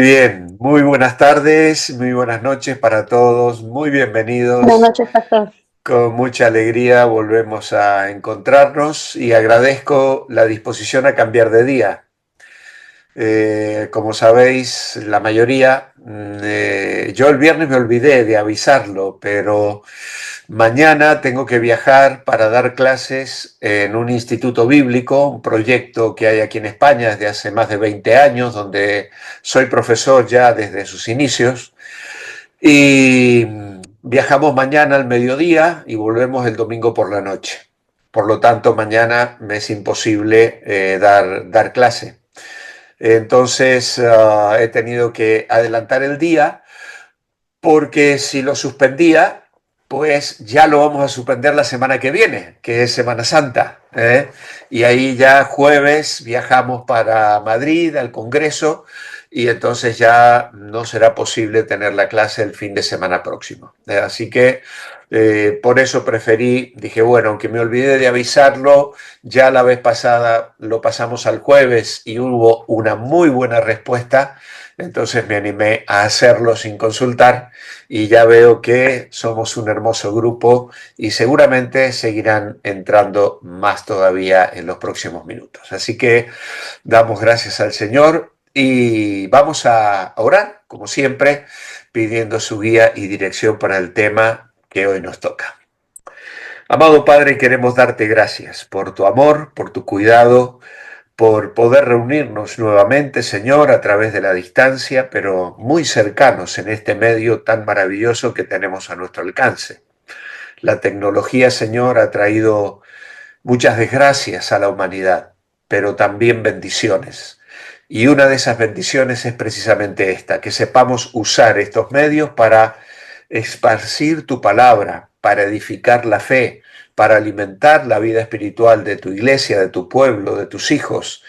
Muy bien, muy buenas tardes, muy buenas noches para todos, muy Buenas bienvenidos. noches, pastor. Con mucha alegría volvemos a encontrarnos y agradezco la disposición a cambiar de día. Como sabéis, la mayoría, yo el viernes me olvidé de avisarlo, pero mañana tengo que viajar para dar clases en un instituto bíblico, un proyecto que hay aquí en España desde hace más de 20 años, donde soy profesor ya desde sus inicios. Y viajamos mañana al mediodía y volvemos el domingo por la noche. Por lo tanto, mañana me es imposible dar clase. Entonces, he tenido que adelantar el día porque si lo suspendía, pues ya lo vamos a suspender la semana que viene, que es Semana Santa, ¿eh? Y ahí ya jueves viajamos para Madrid al Congreso y entonces ya no será posible tener la clase el fin de semana próximo. Así que por eso preferí, dije, bueno, aunque me olvidé de avisarlo, ya la vez pasada lo pasamos al jueves y hubo una muy buena respuesta. Entonces me animé a hacerlo sin consultar y ya veo que somos un hermoso grupo y seguramente seguirán entrando más todavía en los próximos minutos. Así que damos gracias al Señor y vamos a orar, como siempre, pidiendo su guía y dirección para el tema que hoy nos toca. Amado Padre, queremos darte gracias por tu amor, por tu cuidado, por poder reunirnos nuevamente, Señor, a través de la distancia, pero muy cercanos en este medio tan maravilloso que tenemos a nuestro alcance. La tecnología, Señor, ha traído muchas desgracias a la humanidad, pero también bendiciones. Y una de esas bendiciones es precisamente esta, que sepamos usar estos medios para esparcir tu palabra, para edificar la fe, para alimentar la vida espiritual de tu iglesia, de tu pueblo, de tus hijos.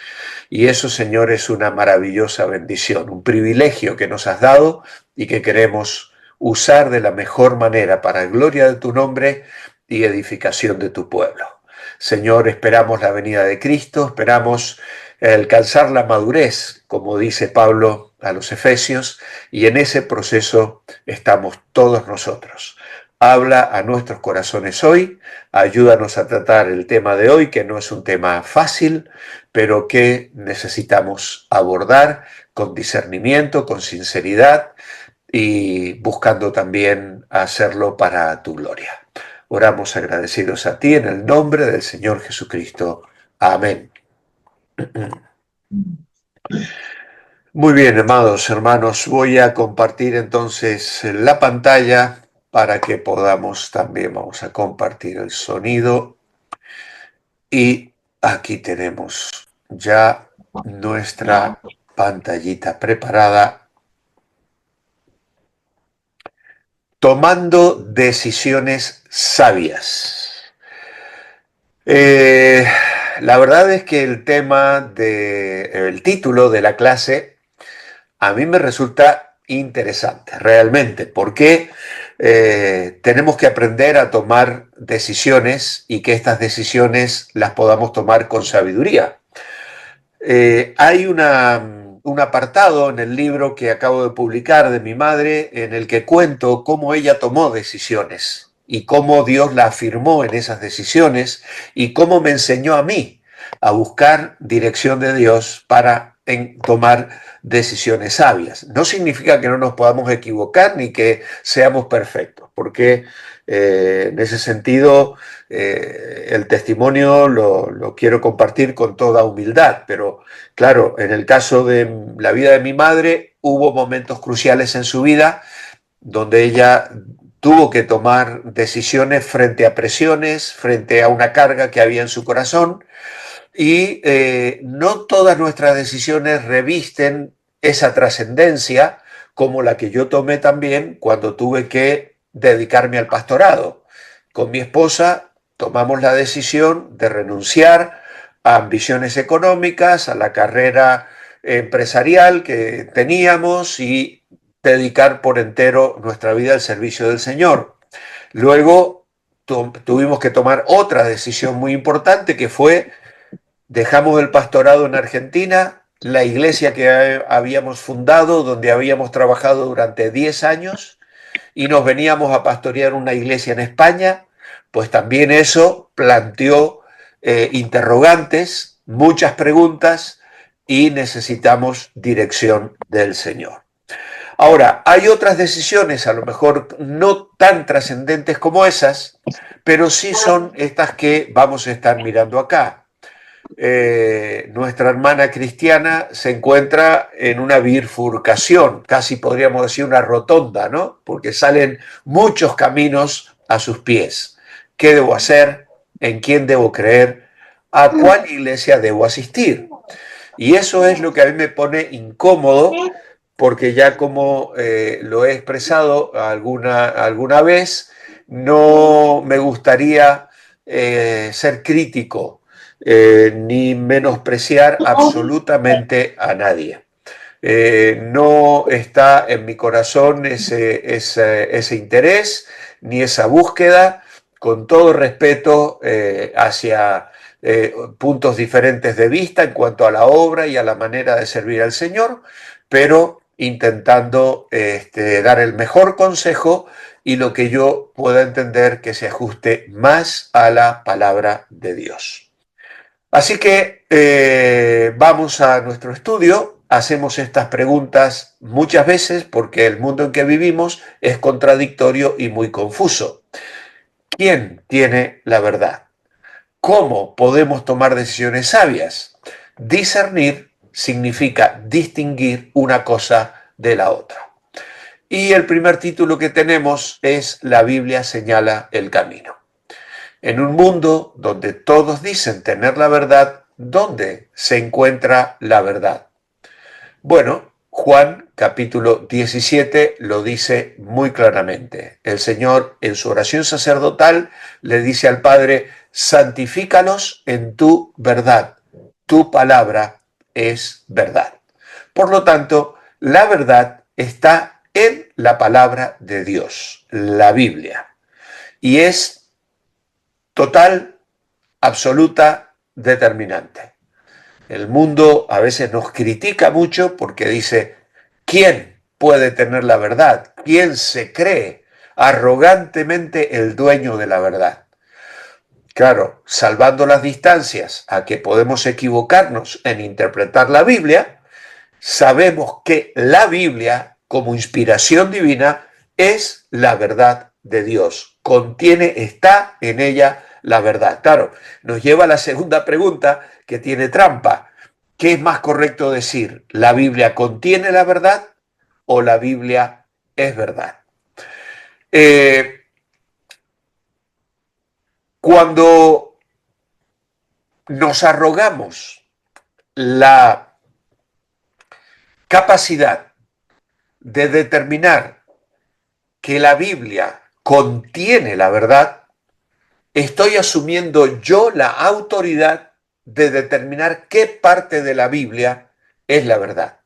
Y eso, Señor, es una maravillosa bendición, un privilegio que nos has dado y que queremos usar de la mejor manera para gloria de tu nombre y edificación de tu pueblo. Señor, esperamos la venida de Cristo, esperamos alcanzar la madurez, como dice Pablo a los Efesios, y en ese proceso estamos todos nosotros. Habla a nuestros corazones hoy, ayúdanos a tratar el tema de hoy, que no es un tema fácil, pero que necesitamos abordar con discernimiento, con sinceridad y buscando también hacerlo para tu gloria. Oramos agradecidos a ti en el nombre del Señor Jesucristo. Amén. Muy bien, amados hermanos, voy a compartir entonces la pantalla para que podamos también, vamos a compartir el sonido y aquí tenemos ya nuestra pantallita preparada. Tomando decisiones sabias. Eh, la verdad es que el el título de la clase a mí me resulta interesante, realmente, porque tenemos que aprender a tomar decisiones y que estas decisiones las podamos tomar con sabiduría. Hay un apartado en el libro que acabo de publicar de mi madre en el que cuento cómo ella tomó decisiones y cómo Dios la afirmó en esas decisiones y cómo me enseñó a mí a buscar dirección de Dios para tomar decisiones sabias. No significa que no nos podamos equivocar ni que seamos perfectos, porque en ese sentido el testimonio lo quiero compartir con toda humildad, pero claro, en el caso de la vida de mi madre, hubo momentos cruciales en su vida donde ella tuvo que tomar decisiones frente a presiones, frente a una carga que había en su corazón, y no todas nuestras decisiones revisten esa trascendencia como la que yo tomé también cuando tuve que dedicarme al pastorado. Con mi esposa tomamos la decisión de renunciar a ambiciones económicas, a la carrera empresarial que teníamos y dedicar por entero nuestra vida al servicio del Señor. Luego tuvimos que tomar otra decisión muy importante que fue: dejamos el pastorado en Argentina la iglesia que habíamos fundado, donde habíamos trabajado durante 10 años y nos veníamos a pastorear una iglesia en España, pues también eso planteó interrogantes, muchas preguntas y necesitamos dirección del Señor. Ahora, hay otras decisiones, a lo mejor no tan trascendentes como esas, pero sí son estas que vamos a estar mirando acá. Nuestra hermana cristiana se encuentra en una bifurcación, casi podríamos decir una rotonda, ¿no? Porque salen muchos caminos a sus pies. ¿Qué debo hacer? ¿En quién debo creer? ¿A cuál iglesia debo asistir? Y eso es lo que a mí me pone incómodo, porque ya como lo he expresado alguna vez, no me gustaría ser crítico ni menospreciar absolutamente a nadie. No está en mi corazón ese interés ni esa búsqueda, con todo respeto hacia puntos diferentes de vista en cuanto a la obra y a la manera de servir al Señor, pero intentando dar el mejor consejo y lo que yo pueda entender que se ajuste más a la palabra de Dios. Así que vamos a nuestro estudio, hacemos estas preguntas muchas veces porque el mundo en que vivimos es contradictorio y muy confuso. ¿Quién tiene la verdad? ¿Cómo podemos tomar decisiones sabias? Discernir significa distinguir una cosa de la otra. Y el primer título que tenemos es La Biblia señala el camino. En un mundo donde todos dicen tener la verdad, ¿dónde se encuentra la verdad? Bueno, Juan capítulo 17 lo dice muy claramente. El Señor en su oración sacerdotal le dice al Padre, santifícalos en tu verdad. Tu palabra es verdad. Por lo tanto, la verdad está en la palabra de Dios, la Biblia. Y es total, absoluta, determinante. El mundo a veces nos critica mucho porque dice, ¿quién puede tener la verdad? ¿Quién se cree arrogantemente el dueño de la verdad? Claro, salvando las distancias a que podemos equivocarnos en interpretar la Biblia, sabemos que la Biblia, como inspiración divina, es la verdad de Dios. Contiene, está en ella la verdad. Claro, nos lleva a la segunda pregunta que tiene trampa. ¿Qué es más correcto decir? ¿La Biblia contiene la verdad o la Biblia es verdad? Eh, Cuando nos arrogamos la capacidad de determinar que la Biblia contiene la verdad, estoy asumiendo yo la autoridad de determinar qué parte de la Biblia es la verdad.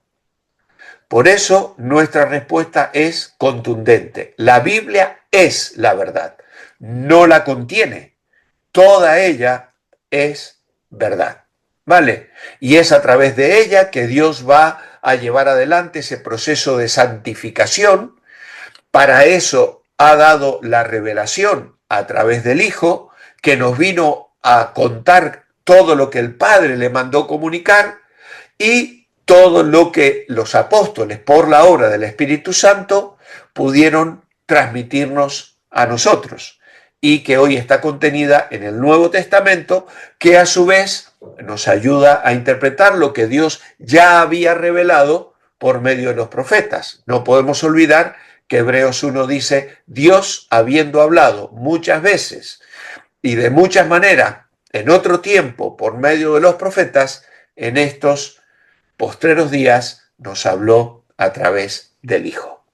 Por eso nuestra respuesta es contundente. La Biblia es la verdad, no la contiene. Toda ella es verdad. ¿Vale? Y es a través de ella que Dios va a llevar adelante ese proceso de santificación. Para eso ha dado la revelación a través del Hijo, que nos vino a contar todo lo que el Padre le mandó comunicar y todo lo que los apóstoles, por la obra del Espíritu Santo, pudieron transmitirnos a nosotros y que hoy está contenida en el Nuevo Testamento, que a su vez nos ayuda a interpretar lo que Dios ya había revelado por medio de los profetas. No podemos olvidar que Hebreos 1 dice, Dios habiendo hablado muchas veces y de muchas maneras en otro tiempo por medio de los profetas, en estos postreros días nos habló a través del Hijo.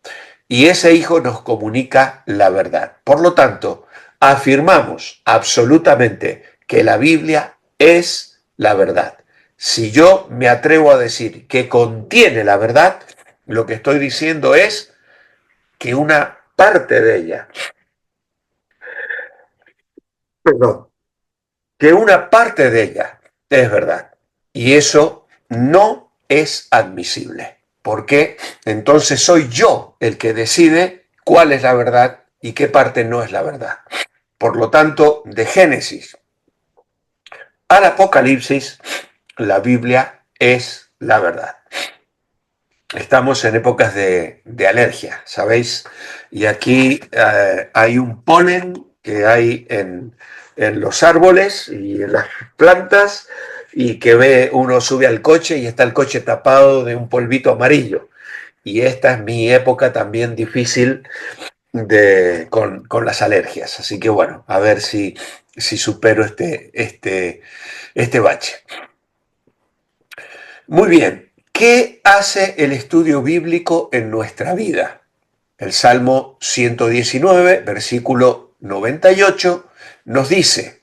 Y ese Hijo nos comunica la verdad. Por lo tanto, afirmamos absolutamente que la Biblia es la verdad. Si yo me atrevo a decir que contiene la verdad, lo que estoy diciendo es que una parte de ella, perdón, que una parte de ella es verdad. Y eso no es admisible, porque entonces soy yo el que decide cuál es la verdad y qué parte no es la verdad. Por lo tanto, de Génesis al Apocalipsis, la Biblia es la verdad. Estamos en épocas de alergia, ¿sabéis? Y aquí hay un polen que hay en los árboles y en las plantas, y que uno sube al coche y está el coche tapado de un polvito amarillo. Y esta es mi época también difícil con las alergias. Así que bueno, a ver si supero este bache. Muy bien, ¿qué hace el estudio bíblico en nuestra vida? El Salmo 119, versículo 98, nos dice: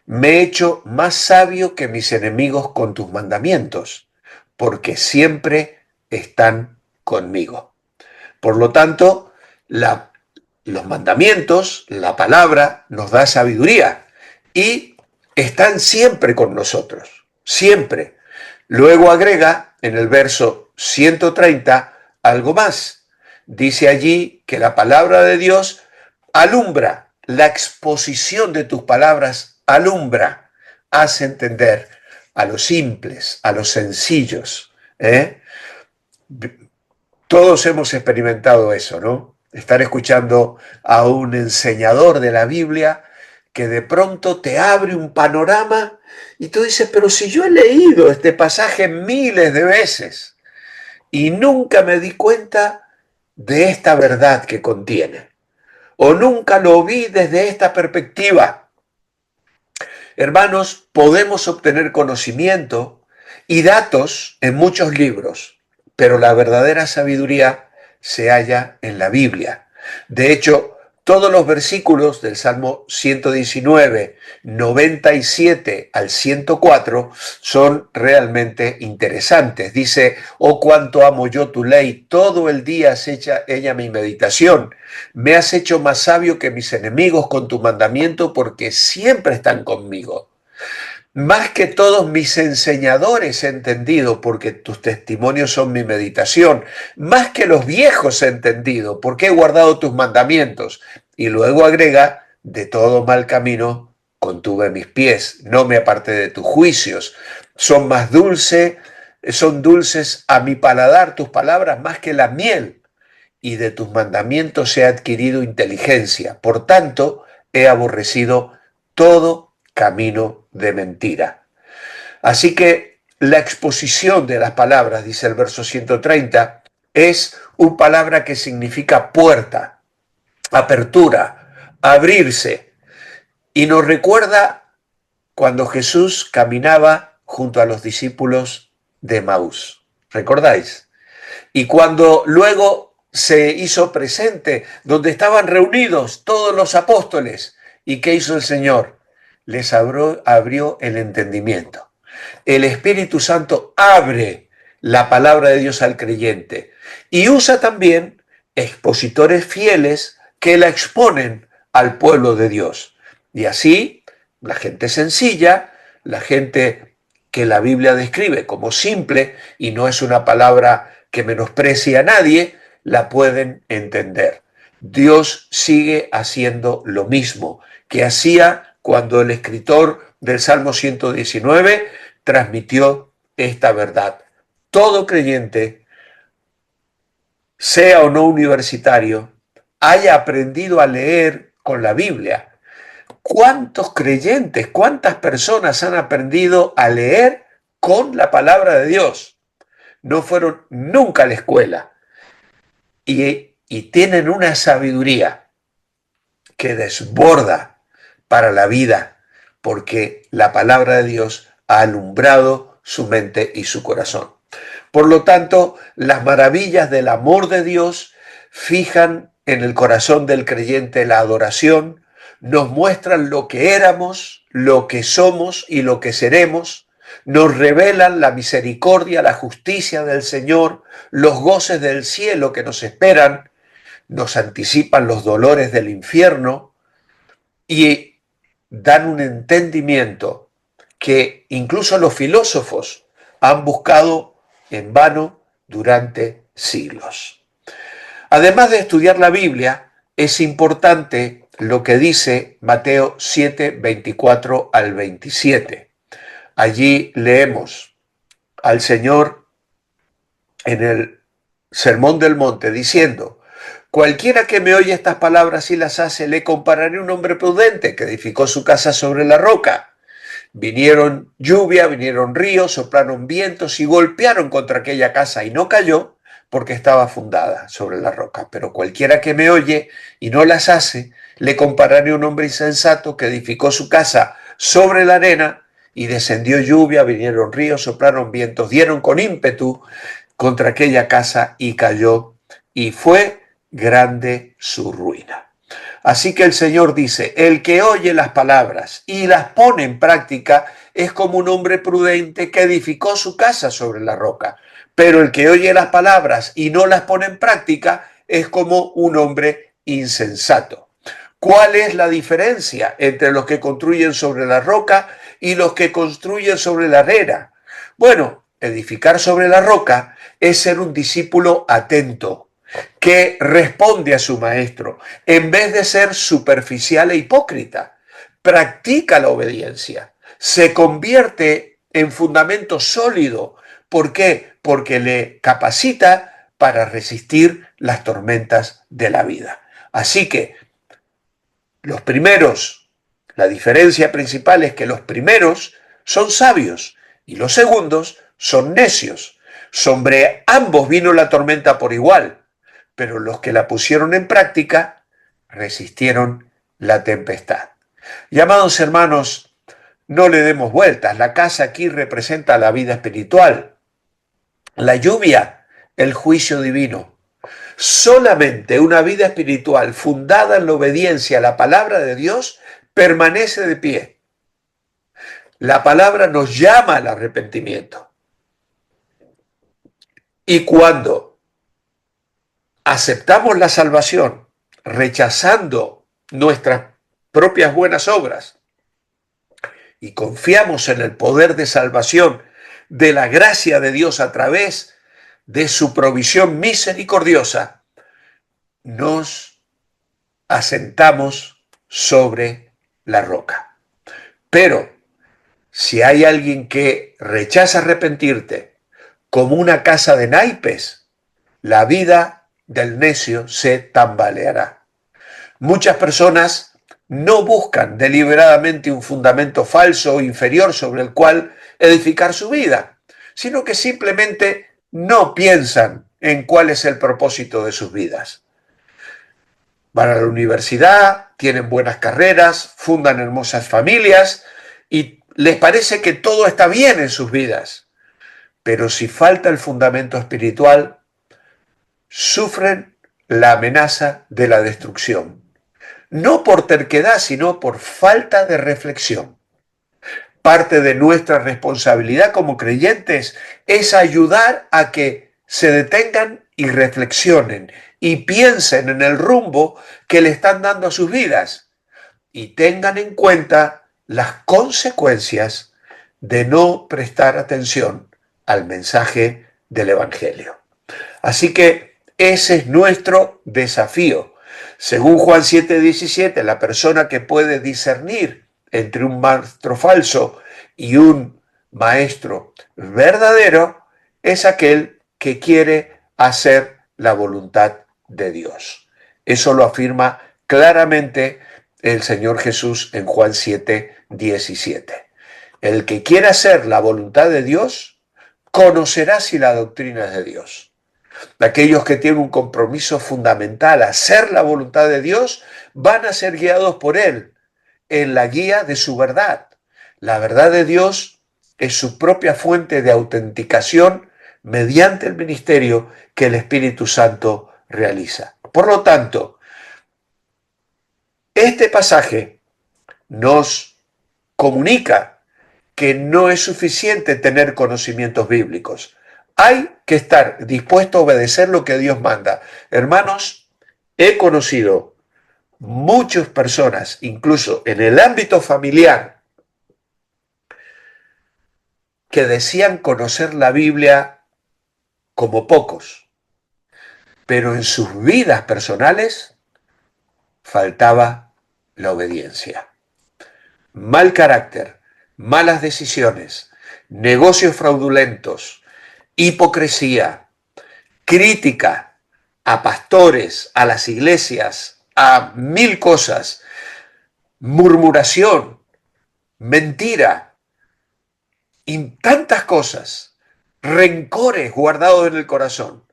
me he hecho más sabio que mis enemigos con tus mandamientos, porque siempre están conmigo. Por lo tanto, los mandamientos, la palabra, nos da sabiduría y están siempre con nosotros, siempre. Luego agrega en el verso 130 algo más. Dice allí que la palabra de Dios alumbra, la exposición de tus palabras alumbra, hace entender a los simples, a los sencillos. Todos hemos experimentado eso, ¿no? Estar escuchando a un enseñador de la Biblia que de pronto te abre un panorama y tú dices, pero si yo he leído este pasaje miles de veces y nunca me di cuenta de esta verdad que contiene, o nunca lo vi desde esta perspectiva. Hermanos, podemos obtener conocimiento y datos en muchos libros, pero la verdadera sabiduría se halla en la Biblia. De hecho, todos los versículos del Salmo 119, 97 al 104 son realmente interesantes. Dice: oh, cuánto amo yo tu ley, todo el día es hecha ella mi meditación. Me has hecho más sabio que mis enemigos con tu mandamiento, porque siempre están conmigo. Más que todos mis enseñadores he entendido, porque tus testimonios son mi meditación. Más que los viejos he entendido, porque he guardado tus mandamientos. Y luego agrega: de todo mal camino contuve mis pies, no me aparté de tus juicios. Son dulces a mi paladar tus palabras más que la miel, y de tus mandamientos he adquirido inteligencia. Por tanto, he aborrecido todo camino de mentira. Así que la exposición de las palabras, dice el verso 130, es una palabra que significa puerta, apertura, abrirse, y nos recuerda cuando Jesús caminaba junto a los discípulos de Emaús. ¿Recordáis? Y cuando luego se hizo presente, donde estaban reunidos todos los apóstoles, ¿y qué hizo el Señor? Les abrió el entendimiento. El Espíritu Santo abre la palabra de Dios al creyente y usa también expositores fieles que la exponen al pueblo de Dios. Y así, la gente sencilla, la gente que la Biblia describe como simple, y no es una palabra que menosprecie a nadie, la pueden entender. Dios sigue haciendo lo mismo que hacía cuando el escritor del Salmo 119 transmitió esta verdad. Todo creyente, sea o no universitario, haya aprendido a leer con la Biblia. ¿Cuántos creyentes, cuántas personas han aprendido a leer con la palabra de Dios? No fueron nunca a la escuela y tienen una sabiduría que desborda para la vida, porque la palabra de Dios ha alumbrado su mente y su corazón. Por lo tanto, las maravillas del amor de Dios fijan en el corazón del creyente la adoración, nos muestran lo que éramos, lo que somos y lo que seremos, nos revelan la misericordia, la justicia del Señor, los goces del cielo que nos esperan, nos anticipan los dolores del infierno y dan un entendimiento que incluso los filósofos han buscado en vano durante siglos. Además de estudiar la Biblia, es importante lo que dice Mateo 7, 24 al 27. Allí leemos al Señor en el Sermón del Monte diciendo: cualquiera que me oye estas palabras y las hace, le compararé a un hombre prudente que edificó su casa sobre la roca. Vinieron lluvia, vinieron ríos, soplaron vientos y golpearon contra aquella casa y no cayó porque estaba fundada sobre la roca. Pero cualquiera que me oye y no las hace, le compararé a un hombre insensato que edificó su casa sobre la arena y descendió lluvia, vinieron ríos, soplaron vientos, dieron con ímpetu contra aquella casa y cayó, y fue grande su ruina. Así que el Señor dice: el que oye las palabras y las pone en práctica es como un hombre prudente que edificó su casa sobre la roca. Pero el que oye las palabras y no las pone en práctica es como un hombre insensato. ¿Cuál es la diferencia entre los que construyen sobre la roca y los que construyen sobre la arena? Bueno, edificar sobre la roca es ser un discípulo atento, que responde a su maestro, en vez de ser superficial e hipócrita. Practica la obediencia, se convierte en fundamento sólido. ¿Por qué? Porque le capacita para resistir las tormentas de la vida. Así que los primeros, la diferencia principal es que los primeros son sabios y los segundos son necios. Sobre ambos vino la tormenta por igual, pero los que la pusieron en práctica resistieron la tempestad. Y amados hermanos, no le demos vueltas. La casa aquí representa la vida espiritual. La lluvia, el juicio divino. Solamente una vida espiritual fundada en la obediencia a la palabra de Dios permanece de pie. La palabra nos llama al arrepentimiento. Y cuando aceptamos la salvación, rechazando nuestras propias buenas obras, y confiamos en el poder de salvación de la gracia de Dios a través de su provisión misericordiosa, nos asentamos sobre la roca. Pero si hay alguien que rechaza arrepentirte como una casa de naipes, la vida del necio se tambaleará. Muchas personas no buscan deliberadamente un fundamento falso o inferior sobre el cual edificar su vida, sino que simplemente no piensan en cuál es el propósito de sus vidas. Van a la universidad, tienen buenas carreras, fundan hermosas familias y les parece que todo está bien en sus vidas. Pero si falta el fundamento espiritual, sufren la amenaza de la destrucción. No por terquedad, sino por falta de reflexión. Parte de nuestra responsabilidad como creyentes es ayudar a que se detengan y reflexionen y piensen en el rumbo que le están dando a sus vidas y tengan en cuenta las consecuencias de no prestar atención al mensaje del Evangelio. Así que ese es nuestro desafío. Según Juan 7:17, la persona que puede discernir entre un maestro falso y un maestro verdadero es aquel que quiere hacer la voluntad de Dios. Eso lo afirma claramente el Señor Jesús en Juan 7:17. El que quiera hacer la voluntad de Dios conocerá si la doctrina es de Dios. Aquellos que tienen un compromiso fundamental a hacer la voluntad de Dios van a ser guiados por Él en la guía de su verdad. La verdad de Dios es su propia fuente de autenticación mediante el ministerio que el Espíritu Santo realiza. Por lo tanto, este pasaje nos comunica que no es suficiente tener conocimientos bíblicos. Hay que estar dispuesto a obedecer lo que Dios manda. Hermanos, he conocido muchas personas, incluso en el ámbito familiar, que decían conocer la Biblia como pocos, pero en sus vidas personales faltaba la obediencia. Mal carácter, malas decisiones, negocios fraudulentos, hipocresía, crítica a pastores, a las iglesias, a mil cosas, murmuración, mentira y tantas cosas, rencores guardados en el corazón.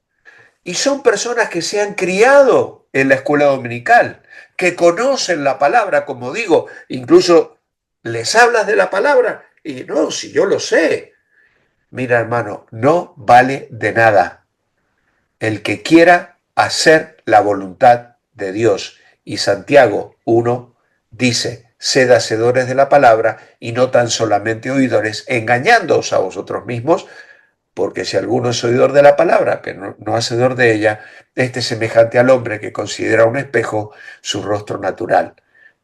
Y son personas que se han criado en la escuela dominical, que conocen la palabra, como digo, incluso les hablas de la palabra y no, si yo lo sé. Mira, hermano, no vale de nada el que quiera hacer la voluntad de Dios. Y Santiago 1 dice, sed hacedores de la palabra y no tan solamente oidores, engañándoos a vosotros mismos, porque si alguno es oidor de la palabra, pero no hacedor de ella, este es semejante al hombre que considera un espejo su rostro natural.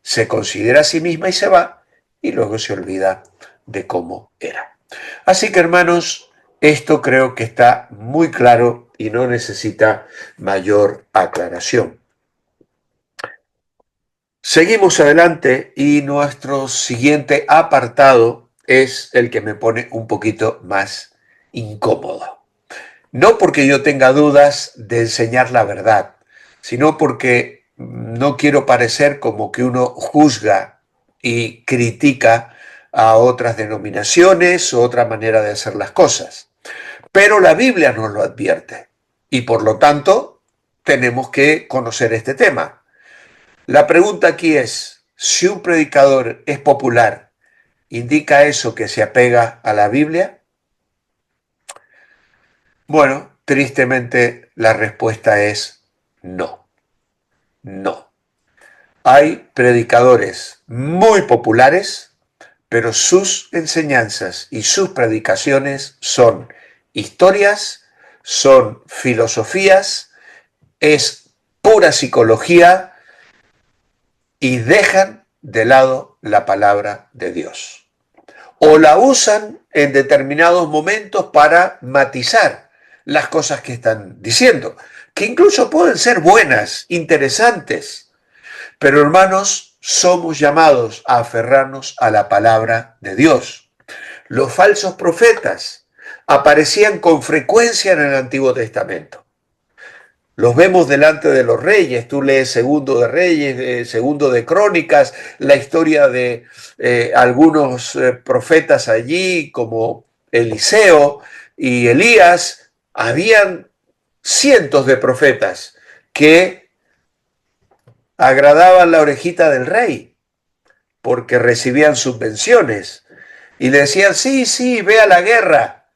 Se considera a sí misma y se va, y luego se olvida de cómo era. Así que, hermanos, esto creo que está muy claro y no necesita mayor aclaración. Seguimos adelante y nuestro siguiente apartado es el que me pone un poquito más incómodo. No porque yo tenga dudas de enseñar la verdad, sino porque no quiero parecer como que uno juzga y critica a otras denominaciones o otra manera de hacer las cosas. Pero la Biblia nos lo advierte y por lo tanto tenemos que conocer este tema. La pregunta aquí es, si un predicador es popular, ¿indica eso que se apega a la Biblia? Bueno, tristemente la respuesta es no, no. Hay predicadores muy populares, pero sus enseñanzas y sus predicaciones son historias, son filosofías, es pura psicología y dejan de lado la palabra de Dios. O la usan en determinados momentos para matizar las cosas que están diciendo, que incluso pueden ser buenas, interesantes, pero hermanos, somos llamados a aferrarnos a la palabra de Dios. Los falsos profetas aparecían con frecuencia en el Antiguo Testamento. Los vemos delante de los reyes, tú lees Segundo de Reyes, Segundo de Crónicas, la historia de algunos profetas allí como Eliseo y Elías. Habían cientos de profetas que agradaban la orejita del rey porque recibían subvenciones y le decían, sí, sí, ve a la guerra,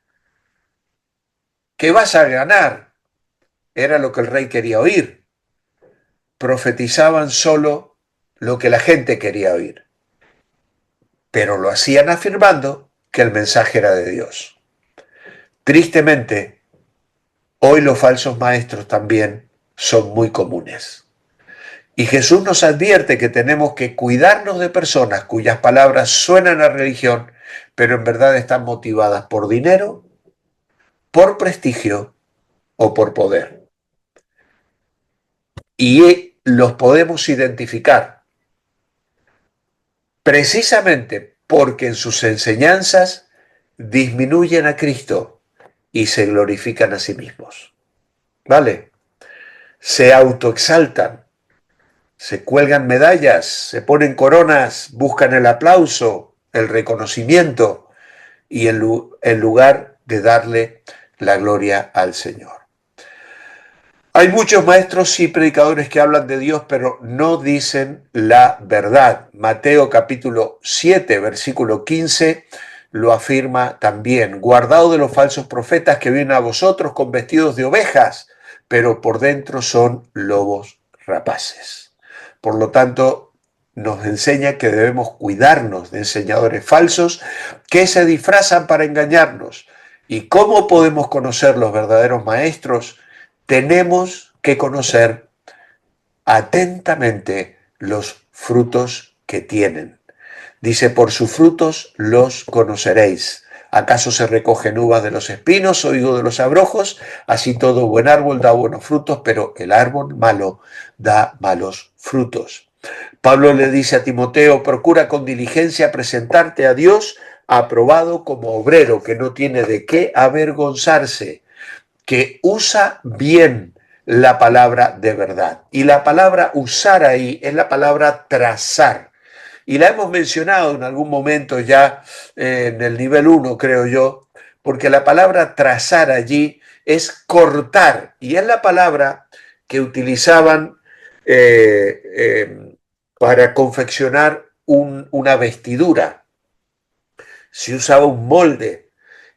que vas a ganar. Era lo que el rey quería oír. Profetizaban solo lo que la gente quería oír, pero lo hacían afirmando que el mensaje era de Dios. Tristemente, hoy los falsos maestros también son muy comunes. Y Jesús nos advierte que tenemos que cuidarnos de personas cuyas palabras suenan a religión, pero en verdad están motivadas por dinero, por prestigio o por poder. Y los podemos identificar precisamente porque en sus enseñanzas disminuyen a Cristo y se glorifican a sí mismos. ¿Vale? Se autoexaltan, se cuelgan medallas, se ponen coronas, buscan el aplauso, el reconocimiento y en lugar de darle la gloria al Señor. Hay muchos maestros y predicadores que hablan de Dios, pero no dicen la verdad. Mateo capítulo 7, versículo 15, lo afirma también. Guardaos de los falsos profetas que vienen a vosotros con vestidos de ovejas, pero por dentro son lobos rapaces. Por lo tanto, nos enseña que debemos cuidarnos de enseñadores falsos que se disfrazan para engañarnos. ¿Y cómo podemos conocer los verdaderos maestros? Tenemos que conocer atentamente los frutos que tienen. Dice, por sus frutos los conoceréis. ¿Acaso se recogen uvas de los espinos o higo de los abrojos? Así todo buen árbol da buenos frutos, pero el árbol malo da malos frutos. Pablo le dice a Timoteo, procura con diligencia presentarte a Dios aprobado como obrero, que no tiene de qué avergonzarse, que usa bien la palabra de verdad. Y la palabra usar ahí es la palabra trazar. Y la hemos mencionado en algún momento ya en el nivel 1, creo yo, porque la palabra trazar allí es cortar, y es la palabra que utilizaban para confeccionar una vestidura. Se usaba un molde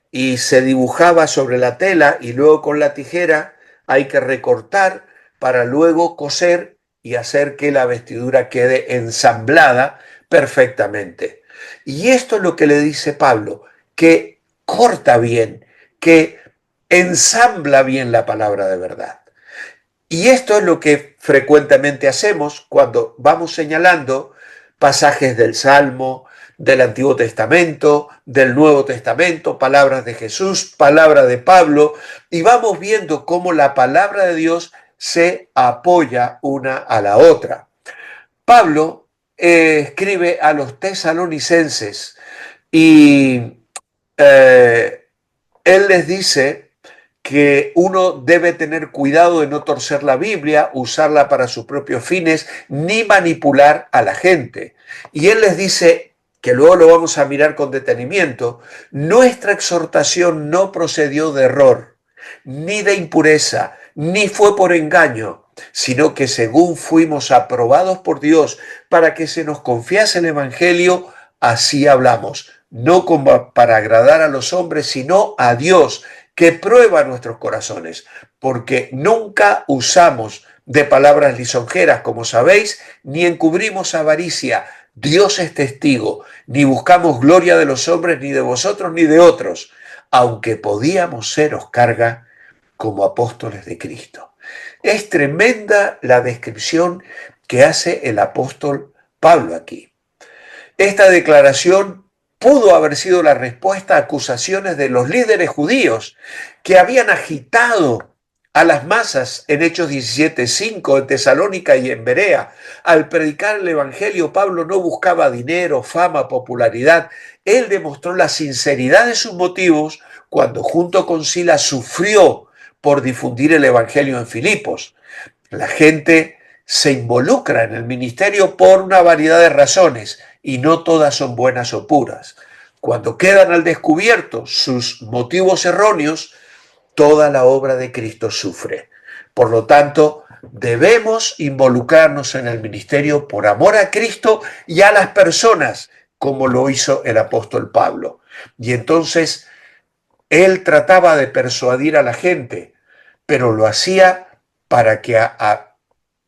y se dibujaba sobre la tela y luego con la tijera hay que recortar para luego coser y hacer que la vestidura quede ensamblada perfectamente. Y esto es lo que le dice Pablo, que corta bien, que ensambla bien la palabra de verdad. Y esto es lo que frecuentemente hacemos cuando vamos señalando pasajes del Salmo, del Antiguo Testamento, del Nuevo Testamento, palabras de Jesús, palabra de Pablo, y vamos viendo cómo la palabra de Dios se apoya una a la otra. Pablo escribe a los tesalonicenses y él les dice que uno debe tener cuidado de no torcer la Biblia, usarla para sus propios fines, ni manipular a la gente. Y él les dice, que luego lo vamos a mirar con detenimiento, nuestra exhortación no procedió de error, ni de impureza, ni fue por engaño, sino que según fuimos aprobados por Dios para que se nos confiase el Evangelio, así hablamos, no como para agradar a los hombres, sino a Dios, que prueba nuestros corazones, porque nunca usamos de palabras lisonjeras, como sabéis, ni encubrimos avaricia. Dios es testigo, ni buscamos gloria de los hombres, ni de vosotros, ni de otros, aunque podíamos seros carga como apóstoles de Cristo. Es tremenda la descripción que hace el apóstol Pablo aquí. Esta declaración pudo haber sido la respuesta a acusaciones de los líderes judíos que habían agitado a las masas en Hechos 17:5 en Tesalónica y en Berea. Al predicar el Evangelio, Pablo no buscaba dinero, fama, popularidad. Él demostró la sinceridad de sus motivos cuando junto con Silas sufrió por difundir el Evangelio en Filipos. La gente se involucra en el ministerio por una variedad de razones y no todas son buenas o puras. Cuando quedan al descubierto sus motivos erróneos, toda la obra de Cristo sufre. Por lo tanto, debemos involucrarnos en el ministerio por amor a Cristo y a las personas, como lo hizo el apóstol Pablo. Y entonces, él trataba de persuadir a la gente, pero lo hacía para que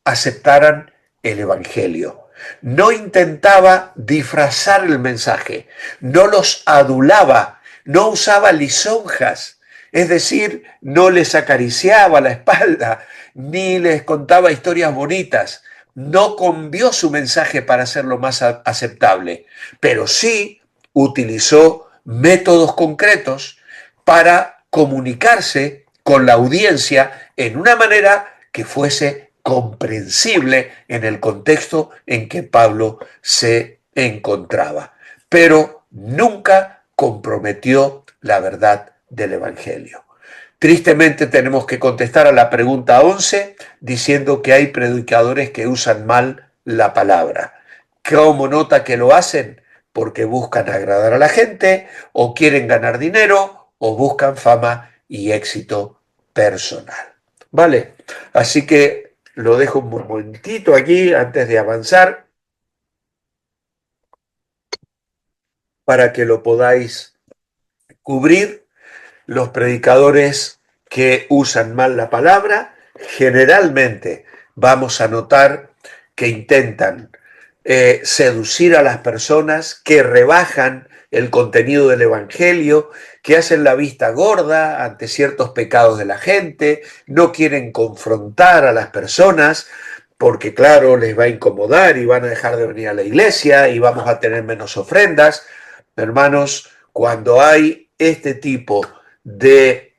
aceptaran el Evangelio. No intentaba disfrazar el mensaje, no los adulaba, no usaba lisonjas, es decir, no les acariciaba la espalda, ni les contaba historias bonitas, no cambió su mensaje para hacerlo más aceptable, pero sí utilizó métodos concretos para comunicarse con la audiencia en una manera que fuese comprensible en el contexto en que Pablo se encontraba, pero nunca comprometió la verdad del Evangelio. Tristemente tenemos que contestar a la pregunta 11 diciendo que hay predicadores que usan mal la palabra. ¿Cómo nota que lo hacen? Porque buscan agradar a la gente, o quieren ganar dinero, o buscan fama y éxito personal. ¿Vale? Así que lo dejo un momentito aquí antes de avanzar para que lo podáis cubrir. Los predicadores que usan mal la palabra, generalmente vamos a notar que intentan seducir a las personas, que rebajan el contenido del Evangelio, que hacen la vista gorda ante ciertos pecados de la gente, no quieren confrontar a las personas porque claro, les va a incomodar y van a dejar de venir a la iglesia y vamos a tener menos ofrendas. Hermanos, cuando hay este tipo de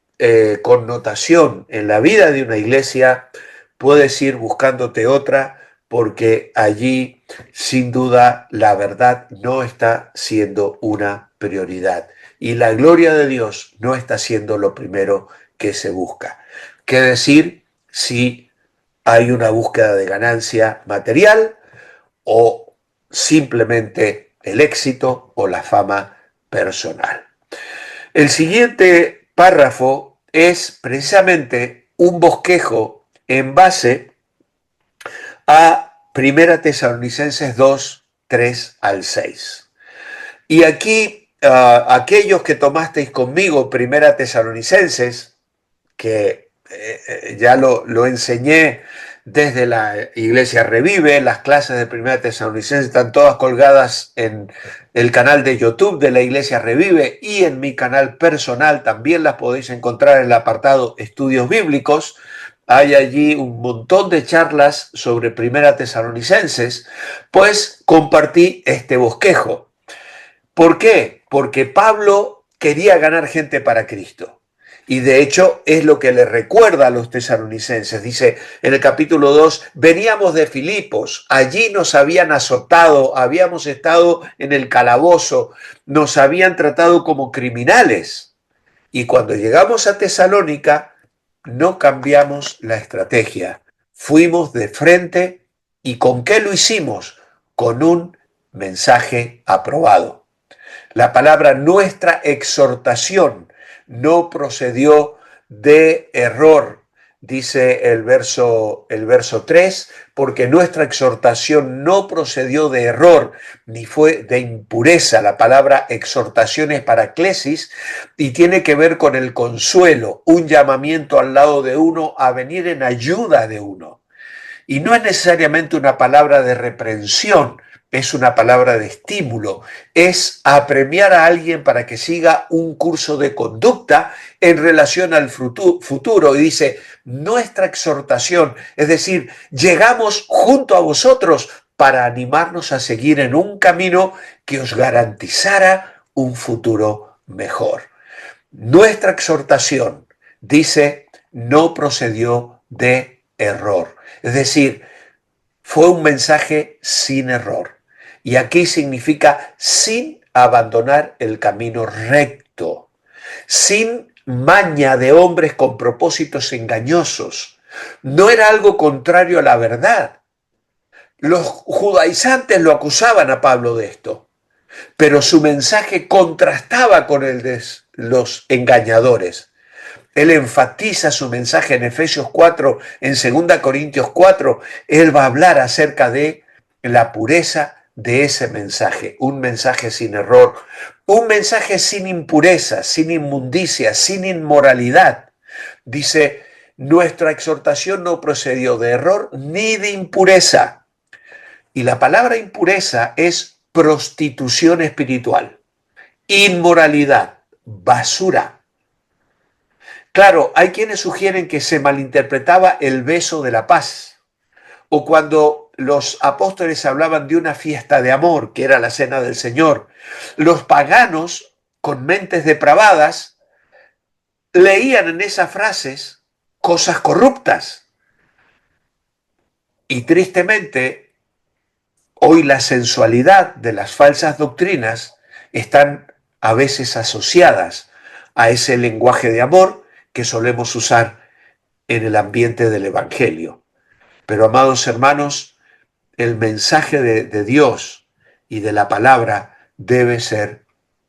connotación en la vida de una iglesia, puedes ir buscándote otra, porque allí sin duda la verdad no está siendo una prioridad y la gloria de Dios no está siendo lo primero que se busca. ¿Qué decir si hay una búsqueda de ganancia material o simplemente el éxito o la fama personal? El siguiente párrafo es precisamente un bosquejo en base a Primera Tesalonicenses 2, 3 al 6. Y aquí, aquellos que tomasteis conmigo Primera Tesalonicenses, que ya lo enseñé desde la Iglesia Revive, las clases de Primera Tesalonicenses están todas colgadas en el canal de YouTube de la Iglesia Revive y en mi canal personal también las podéis encontrar en el apartado Estudios Bíblicos. Hay allí un montón de charlas sobre Primera Tesalonicenses, pues compartí este bosquejo. ¿Por qué? Porque Pablo quería ganar gente para Cristo. Y de hecho es lo que le recuerda a los tesalonicenses. Dice en el capítulo 2, veníamos de Filipos, allí nos habían azotado, habíamos estado en el calabozo, nos habían tratado como criminales. Y cuando llegamos a Tesalónica, no cambiamos la estrategia. Fuimos de frente y ¿con qué lo hicimos? Con un mensaje aprobado. La palabra nuestra exhortación no procedió de error, dice el verso 3, porque nuestra exhortación no procedió de error, ni fue de impureza. La palabra exhortación es paraclesis y tiene que ver con el consuelo, un llamamiento al lado de uno a venir en ayuda de uno. Y no es necesariamente una palabra de reprensión, es una palabra de estímulo, es apremiar a alguien para que siga un curso de conducta en relación al futuro. Y dice, nuestra exhortación, es decir, llegamos junto a vosotros para animarnos a seguir en un camino que os garantizara un futuro mejor. Nuestra exhortación, dice, no procedió de error. Es decir, fue un mensaje sin error. Y aquí significa sin abandonar el camino recto, sin maña de hombres con propósitos engañosos. No era algo contrario a la verdad. Los judaizantes lo acusaban a Pablo de esto, pero su mensaje contrastaba con el de los engañadores. Él enfatiza su mensaje en Efesios 4, en 2 Corintios 4. Él va a hablar acerca de la pureza de ese mensaje. Un mensaje sin error, un mensaje sin impureza, sin inmundicia, sin inmoralidad. Dice, nuestra exhortación no procedió de error ni de impureza. Y la palabra impureza es prostitución espiritual, inmoralidad, basura. Claro, hay quienes sugieren que se malinterpretaba el beso de la paz, o cuando los apóstoles hablaban de una fiesta de amor, que era la cena del Señor. Los paganos, con mentes depravadas, leían en esas frases cosas corruptas. Y tristemente, hoy la sensualidad de las falsas doctrinas están a veces asociadas a ese lenguaje de amor que solemos usar en el ambiente del Evangelio. Pero, amados hermanos, el mensaje de Dios y de la palabra debe ser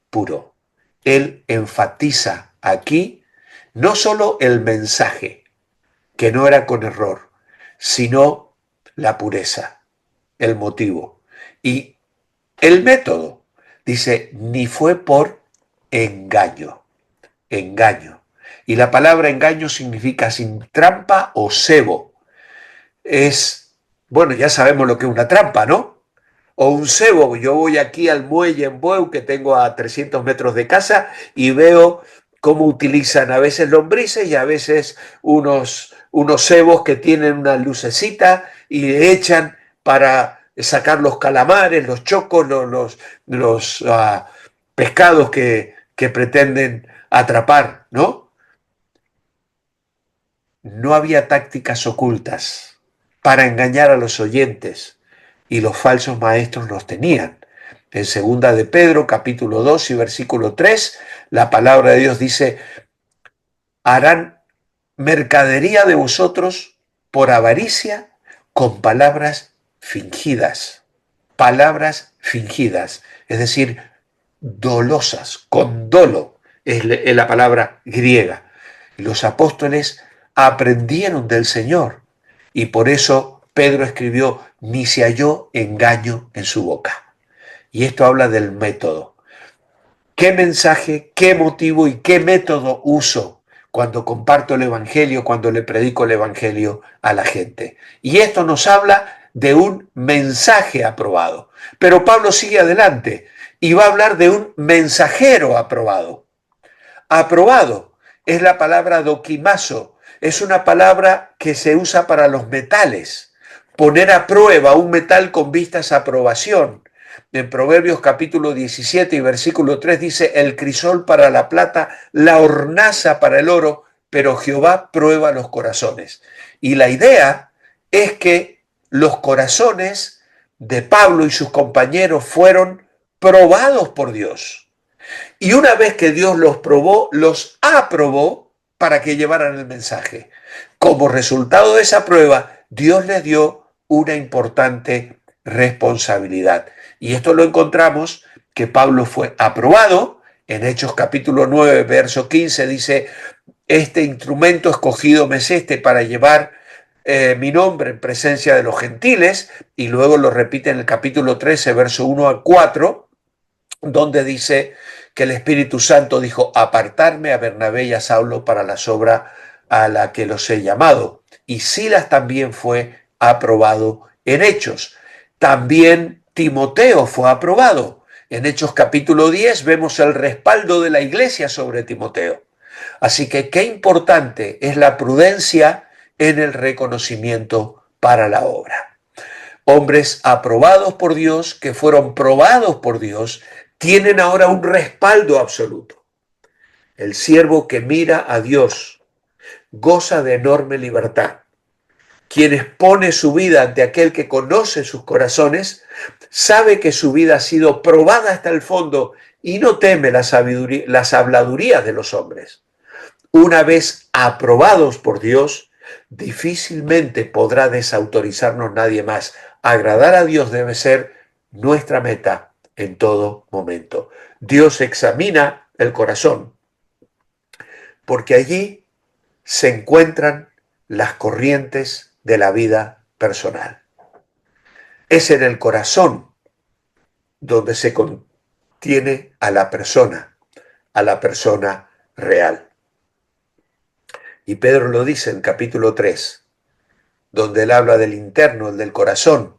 puro. Él enfatiza aquí no solo el mensaje, que no era con error, sino la pureza, el motivo y el método. Dice, ni fue por engaño. Engaño. Y la palabra engaño significa sin trampa o cebo. Es, bueno, ya sabemos lo que es una trampa, ¿no? O un cebo. Yo voy aquí al muelle en Bueu, que tengo a 300 metros de casa, y veo cómo utilizan a veces lombrices y a veces unos cebos que tienen una lucecita y le echan para sacar los calamares, los chocos, los pescados que que pretenden atrapar, ¿no? No había tácticas ocultas para engañar a los oyentes y los falsos maestros los tenían. En segunda de Pedro, capítulo 2 y versículo 3, la palabra de Dios dice: harán mercadería de vosotros por avaricia con palabras fingidas, es decir, dolosas, con dolo, es la palabra griega. Los apóstoles aprendieron del Señor y por eso Pedro escribió: ni se halló engaño en su boca. Y esto habla del método. ¿Qué mensaje, qué motivo y qué método uso cuando comparto el Evangelio, cuando le predico el Evangelio a la gente? Y esto nos habla de un mensaje aprobado. Pero Pablo sigue adelante y va a hablar de un mensajero aprobado. Aprobado es la palabra doquimazo, es una palabra que se usa para los metales. Poner a prueba un metal con vistas a aprobación. En Proverbios capítulo 17 y versículo 3 dice: el crisol para la plata, la hornaza para el oro, pero Jehová prueba los corazones. Y la idea es que los corazones de Pablo y sus compañeros fueron probados por Dios. Y una vez que Dios los probó, los aprobó para que llevaran el mensaje. Como resultado de esa prueba, Dios les dio una importante responsabilidad. Y esto lo encontramos que Pablo fue aprobado. En Hechos capítulo 9, verso 15 dice: este instrumento escogido me es este para llevar mi nombre en presencia de los gentiles. Y luego lo repite en el capítulo 13, verso 1 al 4, donde dice que el Espíritu Santo dijo: apartarme a Bernabé y a Saulo para la obra a la que los he llamado. Y Silas también fue aprobado en Hechos. También Timoteo fue aprobado. En Hechos capítulo 10 vemos el respaldo de la iglesia sobre Timoteo. Así que qué importante es la prudencia en el reconocimiento para la obra. Hombres aprobados por Dios, que fueron probados por Dios, tienen ahora un respaldo absoluto. El siervo que mira a Dios goza de enorme libertad. Quien expone su vida ante aquel que conoce sus corazones, sabe que su vida ha sido probada hasta el fondo y no teme las habladurías de los hombres. Una vez aprobados por Dios, difícilmente podrá desautorizarnos nadie más. Agradar a Dios debe ser nuestra meta en todo momento. Dios examina el corazón, porque allí se encuentran las corrientes de la vida personal. Es en el corazón donde se contiene a la persona real. Y Pedro lo dice en capítulo 3, donde él habla del interno, el del corazón,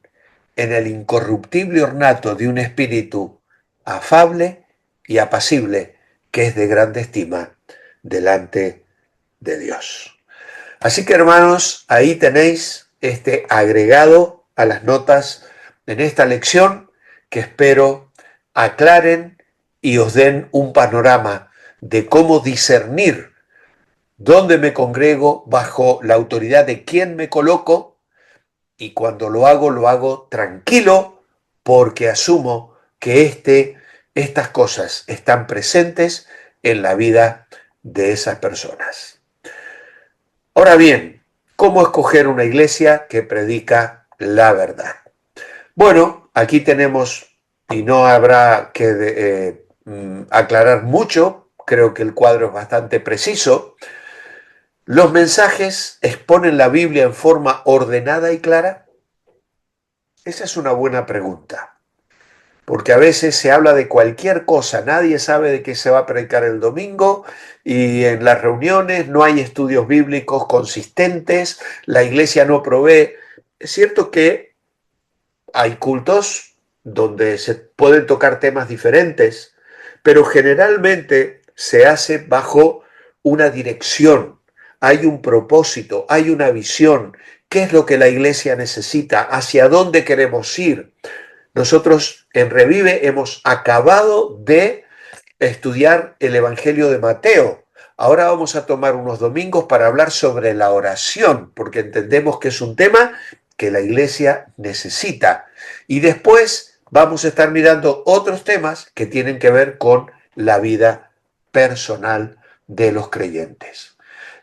en el incorruptible ornato de un espíritu afable y apacible, que es de grande estima delante de Dios. Así que, hermanos, ahí tenéis este agregado a las notas en esta lección, que espero aclaren y os den un panorama de cómo discernir dónde me congrego, bajo la autoridad de quién me coloco, y cuando lo hago tranquilo, porque asumo que estas cosas están presentes en la vida de esas personas. Ahora bien, ¿cómo escoger una iglesia que predica la verdad? Bueno, aquí tenemos, y no habrá que aclarar mucho, creo que el cuadro es bastante preciso. ¿Los mensajes exponen la Biblia en forma ordenada y clara? Esa es una buena pregunta, porque a veces se habla de cualquier cosa, nadie sabe de qué se va a predicar el domingo y en las reuniones no hay estudios bíblicos consistentes, la iglesia no provee. Es cierto que hay cultos donde se pueden tocar temas diferentes, pero generalmente se hace bajo una dirección. Hay un propósito, hay una visión. ¿Qué es lo que la iglesia necesita? ¿Hacia dónde queremos ir? Nosotros en Revive hemos acabado de estudiar el Evangelio de Mateo. Ahora vamos a tomar unos domingos para hablar sobre la oración, porque entendemos que es un tema que la iglesia necesita. Y después vamos a estar mirando otros temas que tienen que ver con la vida personal de los creyentes.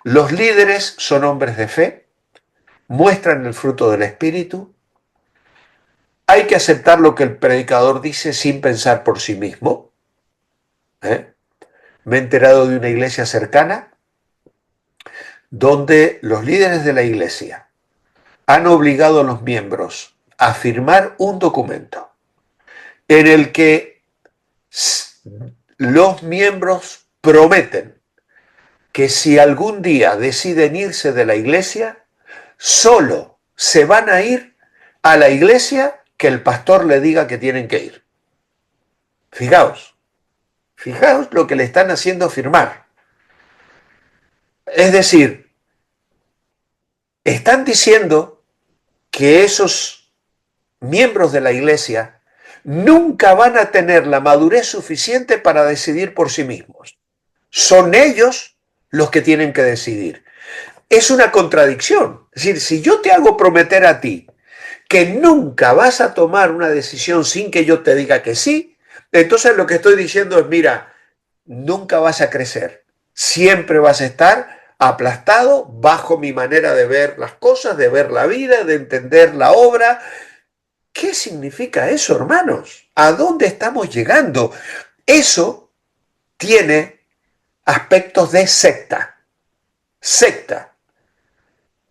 Los líderes son hombres de fe, muestran el fruto del Espíritu. Hay que aceptar lo que el predicador dice sin pensar por sí mismo. Me he enterado de una iglesia cercana donde los líderes de la iglesia han obligado a los miembros a firmar un documento en el que los miembros prometen que si algún día deciden irse de la iglesia, solo se van a ir a la iglesia que el pastor le diga que tienen que ir. Fijaos lo que le están haciendo firmar. Es decir, están diciendo que esos miembros de la iglesia nunca van a tener la madurez suficiente para decidir por sí mismos. Son ellos los que tienen que decidir. Es una contradicción. Es decir, si yo te hago prometer a ti que nunca vas a tomar una decisión sin que yo te diga que sí, entonces lo que estoy diciendo es, mira, nunca vas a crecer. Siempre vas a estar aplastado bajo mi manera de ver las cosas, de ver la vida, de entender la obra. ¿Qué significa eso, hermanos? ¿A dónde estamos llegando? Eso tiene aspectos de secta. Secta.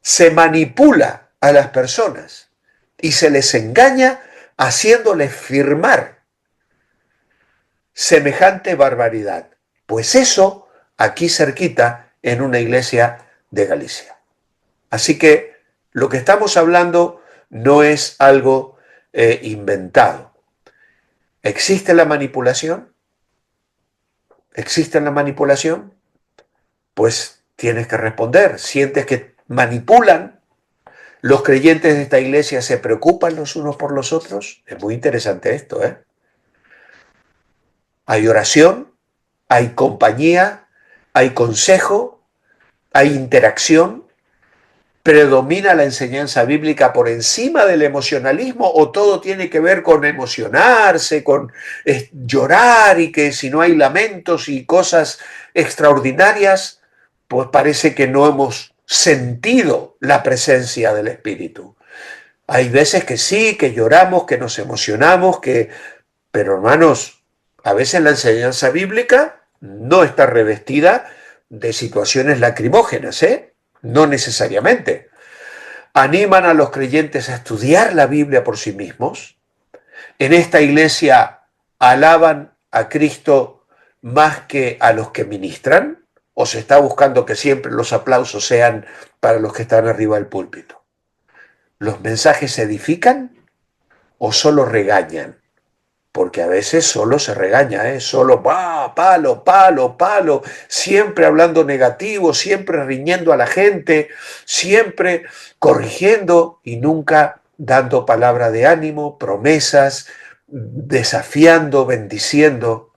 Se manipula a las personas y se les engaña haciéndoles firmar semejante barbaridad. Pues eso aquí cerquita en una iglesia de Galicia. Así que lo que estamos hablando no es algo inventado. ¿Existe la manipulación? ¿Existe la manipulación? Pues tienes que responder. ¿Sientes que manipulan? ¿Los creyentes de esta iglesia se preocupan los unos por los otros? Es muy interesante esto, ¿eh? Hay oración, hay compañía, hay consejo, hay interacción. ¿Predomina la enseñanza bíblica por encima del emocionalismo o todo tiene que ver con emocionarse, con llorar y que si no hay lamentos y cosas extraordinarias, pues parece que no hemos sentido la presencia del Espíritu? Hay veces que sí, que lloramos, que nos emocionamos, pero hermanos, a veces la enseñanza bíblica no está revestida de situaciones lacrimógenas, ¿eh? No necesariamente. Animan a los creyentes a estudiar la Biblia por sí mismos. En esta iglesia alaban a Cristo más que a los que ministran, o se está buscando que siempre los aplausos sean para los que están arriba del púlpito. ¿Los mensajes edifican o solo regañan? Porque a veces solo se regaña, solo palo, palo, palo, siempre hablando negativo, siempre riñendo a la gente, siempre corrigiendo y nunca dando palabra de ánimo, promesas, desafiando, bendiciendo.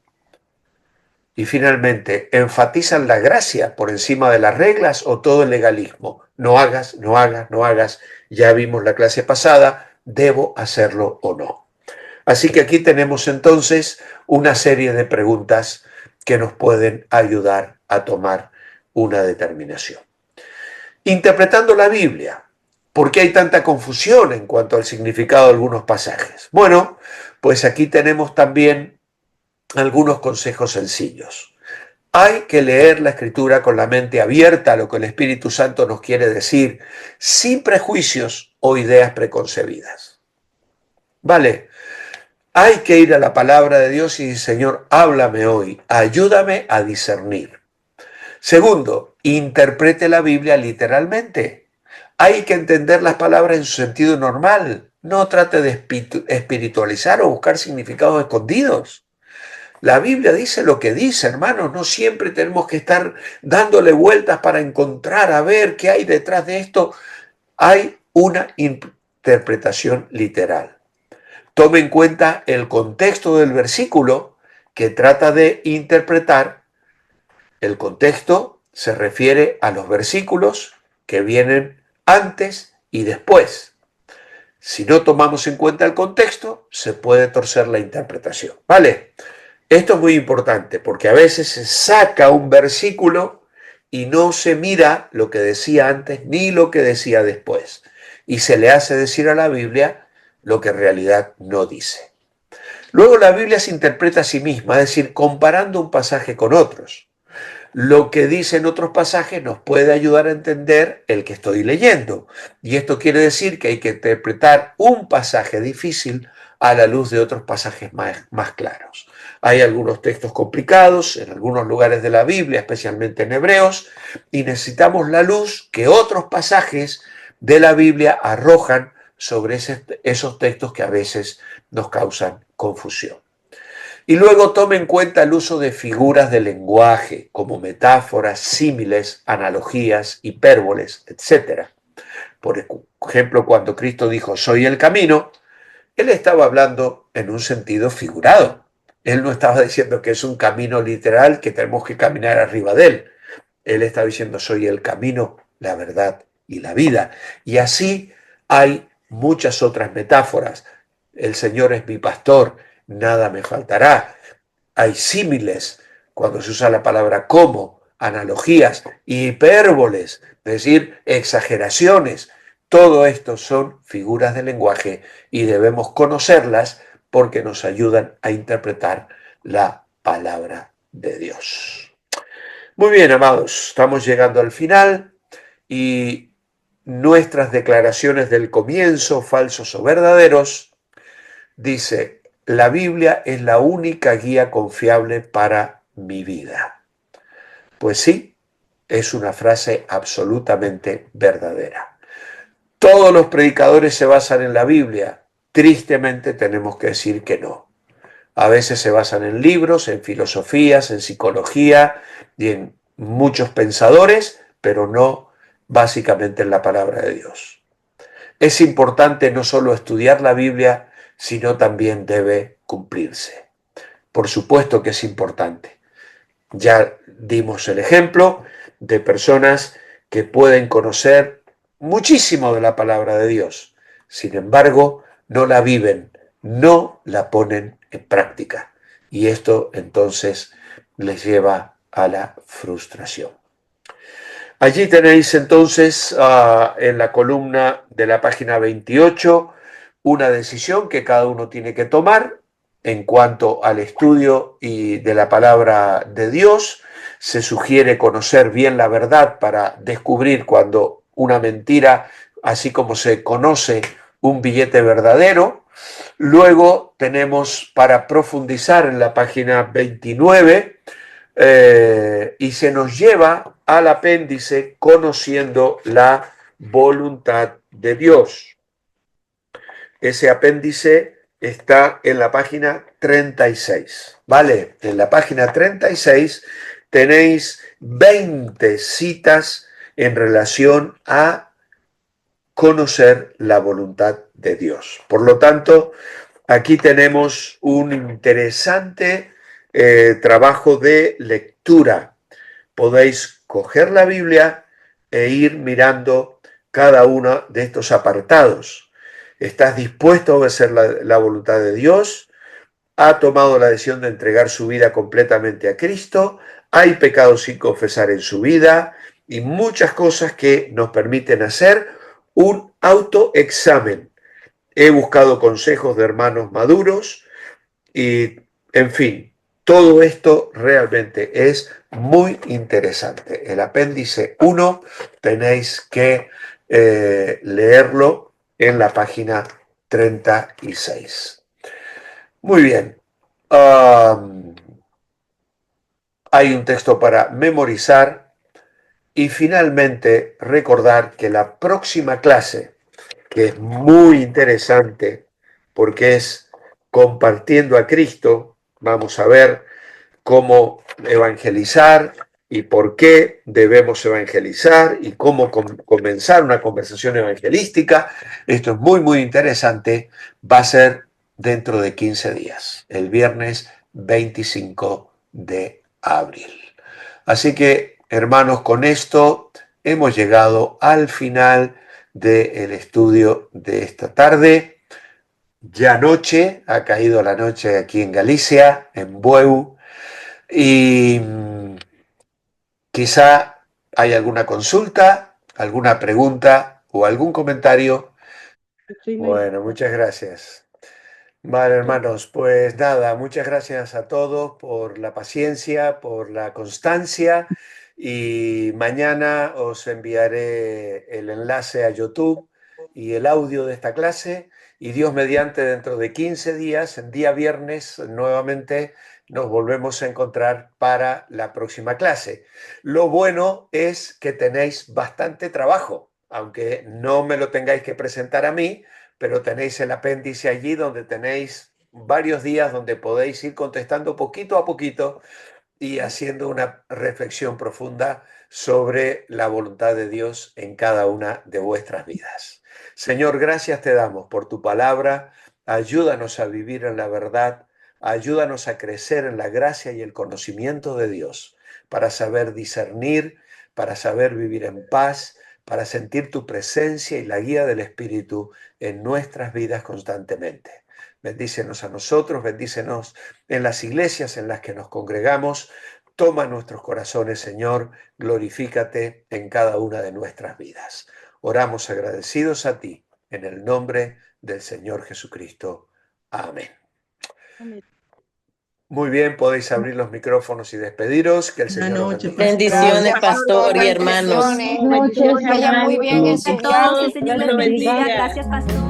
Y finalmente, enfatizan la gracia por encima de las reglas o todo el legalismo. No hagas, no hagas, no hagas. Ya vimos la clase pasada, ¿debo hacerlo o no? Así que aquí tenemos entonces una serie de preguntas que nos pueden ayudar a tomar una determinación. Interpretando la Biblia, ¿por qué hay tanta confusión en cuanto al significado de algunos pasajes? Bueno, pues aquí tenemos también algunos consejos sencillos. Hay que leer la Escritura con la mente abierta a lo que el Espíritu Santo nos quiere decir, sin prejuicios o ideas preconcebidas. ¿Vale? Hay que ir a la palabra de Dios y decir, Señor, háblame hoy, ayúdame a discernir. Segundo, interprete la Biblia literalmente. Hay que entender las palabras en su sentido normal. No trate de espiritualizar o buscar significados escondidos. La Biblia dice lo que dice, hermanos. No siempre tenemos que estar dándole vueltas para encontrar, a ver qué hay detrás de esto. Hay una interpretación literal. Tome en cuenta el contexto del versículo, que trata de interpretar el contexto, se refiere a los versículos que vienen antes y después. Si no tomamos en cuenta el contexto, se puede torcer la interpretación. ¿Vale? Esto es muy importante porque a veces se saca un versículo y no se mira lo que decía antes ni lo que decía después. Y se le hace decir a la Biblia lo que en realidad no dice. Luego la Biblia se interpreta a sí misma, es decir, comparando un pasaje con otros. Lo que dicen otros pasajes nos puede ayudar a entender el que estoy leyendo. Y esto quiere decir que hay que interpretar un pasaje difícil a la luz de otros pasajes más claros. Hay algunos textos complicados en algunos lugares de la Biblia, especialmente en Hebreos, y necesitamos la luz que otros pasajes de la Biblia arrojan sobre esos textos que a veces nos causan confusión. Y luego tome en cuenta el uso de figuras de lenguaje, como metáforas, símiles, analogías, hipérboles, etc. Por ejemplo, cuando Cristo dijo, soy el camino, él estaba hablando en un sentido figurado. Él no estaba diciendo que es un camino literal que tenemos que caminar arriba de él. Él estaba diciendo, soy el camino, la verdad y la vida. Y así hay muchas otras metáforas. El Señor es mi pastor, nada me faltará. Hay símiles cuando se usa la palabra como, analogías, hipérboles, es decir, exageraciones. Todo esto son figuras de lenguaje y debemos conocerlas porque nos ayudan a interpretar la palabra de Dios. Muy bien, amados, estamos llegando al final y nuestras declaraciones del comienzo, falsos o verdaderos, dice, la Biblia es la única guía confiable para mi vida. Pues sí, es una frase absolutamente verdadera. Todos los predicadores se basan en la Biblia. Tristemente tenemos que decir que no. A veces se basan en libros, en filosofías, en psicología y en muchos pensadores, pero no básicamente en la palabra de Dios. Es importante no solo estudiar la Biblia, sino también debe cumplirse. Por supuesto que es importante. Ya dimos el ejemplo de personas que pueden conocer muchísimo de la palabra de Dios. Sin embargo, no la viven, no la ponen en práctica. Y esto entonces les lleva a la frustración. Allí tenéis entonces en la columna de la página 28 una decisión que cada uno tiene que tomar en cuanto al estudio y de la palabra de Dios. Se sugiere conocer bien la verdad para descubrir cuando una mentira, así como se conoce un billete verdadero. Luego tenemos para profundizar en la página 29 y se nos lleva al apéndice conociendo la voluntad de Dios. Ese apéndice está en la página 36, ¿vale? En la página 36 tenéis 20 citas en relación a conocer la voluntad de Dios. Por lo tanto, aquí tenemos un interesante trabajo de lectura. Podéis coger la Biblia e ir mirando cada uno de estos apartados. ¿Estás dispuesto a obedecer la voluntad de Dios? ¿Ha tomado la decisión de entregar su vida completamente a Cristo? ¿Hay pecados sin confesar en su vida? Y muchas cosas que nos permiten hacer un autoexamen. He buscado consejos de hermanos maduros y, en fin, todo esto realmente es muy interesante. El apéndice 1 tenéis que leerlo en la página 36. Muy bien. Hay un texto para memorizar y finalmente recordar que la próxima clase, que es muy interesante porque es compartiendo a Cristo, vamos a ver cómo evangelizar y por qué debemos evangelizar y cómo comenzar una conversación evangelística. Esto es muy, muy interesante. Va a ser dentro de 15 días, el viernes 25 de abril. Así que, hermanos, con esto hemos llegado al final del estudio de esta tarde. Ya noche, ha caído la noche aquí en Galicia, en Bueu, y quizá hay alguna consulta, alguna pregunta o algún comentario. Bueno, muchas gracias. Vale, hermanos, pues nada, muchas gracias a todos por la paciencia, por la constancia y mañana os enviaré el enlace a YouTube y el audio de esta clase y Dios mediante dentro de 15 días, en día viernes, nuevamente nos volvemos a encontrar para la próxima clase. Lo bueno es que tenéis bastante trabajo, aunque no me lo tengáis que presentar a mí, pero tenéis el apéndice allí donde tenéis varios días donde podéis ir contestando poquito a poquito y haciendo una reflexión profunda sobre la voluntad de Dios en cada una de vuestras vidas. Señor, gracias te damos por tu palabra. Ayúdanos a vivir en la verdad. Ayúdanos a crecer en la gracia y el conocimiento de Dios para saber discernir, para saber vivir en paz, para sentir tu presencia y la guía del Espíritu en nuestras vidas constantemente. Bendícenos a nosotros, bendícenos en las iglesias en las que nos congregamos. Toma nuestros corazones, Señor, glorifícate en cada una de nuestras vidas. Oramos agradecidos a ti, en el nombre del Señor Jesucristo. Amén. Amén. Muy bien, podéis abrir los micrófonos y despediros. Que el Señor os bendiga. Bendiciones, pastor y hermanos. Bendiciones, Vaya muy bien hermanos. enseñado. Que el Señor los bendiga. Gracias, pastor.